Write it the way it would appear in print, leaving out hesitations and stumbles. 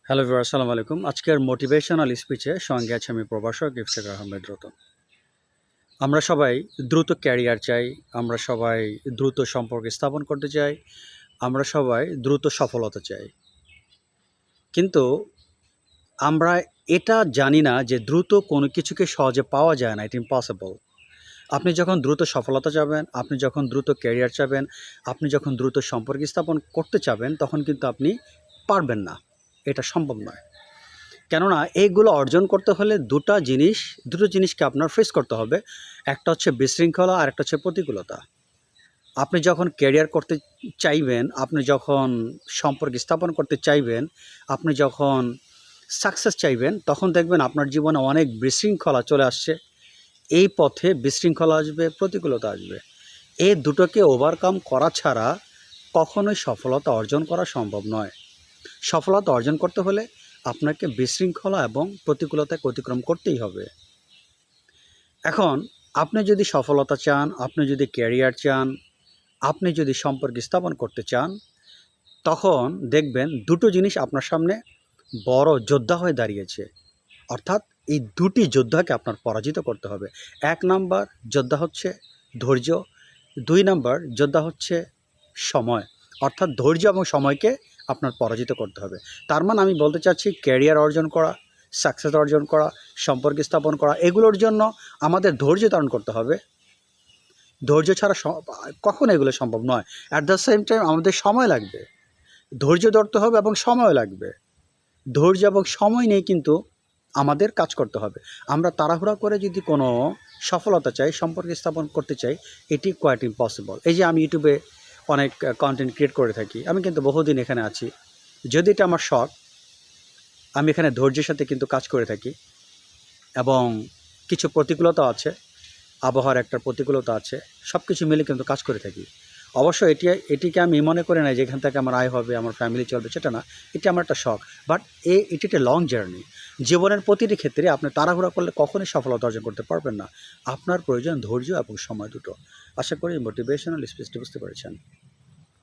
Hello viewer, আসসালামু আলাইকুম। আজকের মোটিভেশনাল স্পিচে সঙ্গে আছে আমি প্রভাষক ইফতেখার আহমেদ রতন। আমরা সবাই দ্রুত ক্যারিয়ার চাই, আমরা সবাই দ্রুত সম্পর্ক স্থাপন করতে চাই, আমরা সবাই দ্রুত সফলতা চাই। কিন্তু আমরা এটা জানি না যে দ্রুত কোনো কিছুকে সহজে পাওয়া যায় না, ইট ইম্পসিবল। আপনি যখন দ্রুত সফলতা চাবেন, আপনি যখন দ্রুত ক্যারিয়ার চাবেন, আপনি যখন দ্রুত সম্পর্ক স্থাপন করতে চাবেন, তখন কিন্তু আপনি পারবেন না, এটা সম্ভব নয়। কেননা এইগুলো অর্জন করতে হলে দুটো জিনিসকে আপনার ফেস করতে হবে। একটা হচ্ছে বিশৃঙ্খলা আর একটা হচ্ছে প্রতিকূলতা। আপনি যখন ক্যারিয়ার করতে চাইবেন, আপনি যখন সম্পর্ক স্থাপন করতে চাইবেন, আপনি যখন সাকসেস চাইবেন, তখন দেখবেন আপনার জীবনে অনেক বিশৃঙ্খলা চলে আসছে। এই পথে বিশৃঙ্খলা আসবে, প্রতিকূলতা আসবে। এই দুটোকে ওভারকাম করা ছাড়া কখনোই সফলতা অর্জন করা সম্ভব নয়। সফলতা অর্জন করতে হলে আপনাকে বিশৃঙ্খলা এবং প্রতিকূলতাকে অতিক্রম করতেই হবে। এখন আপনি যদি সফলতা চান, আপনি যদি ক্যারিয়ার চান, আপনি যদি সম্পর্ক স্থাপন করতে চান, তখন দেখবেন দুটো জিনিস আপনার সামনে বড় যোদ্ধা হয়ে দাঁড়িয়েছে। অর্থাৎ এই দুটি যোদ্ধাকে আপনার পরাজিত করতে হবে। ১ নাম্বার যোদ্ধা হচ্ছে ধৈর্য, ২ নাম্বার যোদ্ধা হচ্ছে সময়। অর্থাৎ ধৈর্য এবং সময়কে আপনার পরাজিত করতে হবে। তার মানে আমি বলতে চাচ্ছি, ক্যারিয়ার অর্জন করা, সাকসেস অর্জন করা, সম্পর্ক স্থাপন করা, এগুলোর জন্য আমাদের ধৈর্য ধারণ করতে হবে। ধৈর্য ছাড়া কখনো এগুলো সম্ভব নয়। অ্যাট দ্য সেম টাইম আমাদের সময় লাগবে, ধৈর্য ধরতে হবে এবং সময় লাগবে। ধৈর্য এবং সময় নিয়ে কিন্তু আমাদের কাজ করতে হবে। আমরা তাড়াহুড়া করে যদি কোনো সফলতা চাই, সম্পর্ক স্থাপন করতে চাই, এটি কোয়াইট ইম্পসিবল। এই যে আমি ইউটিউবে অনেক কন্টেন্ট ক্রিয়েট করে থাকি, আমি কিন্তু বহুদিন এখানে আছি। যদি এটা আমার শখ, আমি এখানে ধৈর্যের সাথে কিন্তু কাজ করে থাকি এবং কিছু প্রতিকূলতা আছে, আবহাওয়ার একটা প্রতিকূলতা আছে, সব কিছু মিলে কিন্তু কাজ করে থাকি। অবশ্য এটিকে আমি মনে করি না যে এখান থেকে আমার আয় হবে, আমার ফ্যামিলি চলবে, সেটা না। এটি আমার একটা শখ। বাট এটি একটা লং জার্নি। জীবনের প্রতিটি ক্ষেত্রে আপনি তাড়াহুড়া করলে কখনোই সফলতা অর্জন করতে পারবেন না। আপনার প্রয়োজন ধৈর্য এবং সময় দুটো। আশা করি মোটিভেশনাল স্পিচটি বুঝতে পেরেছেন।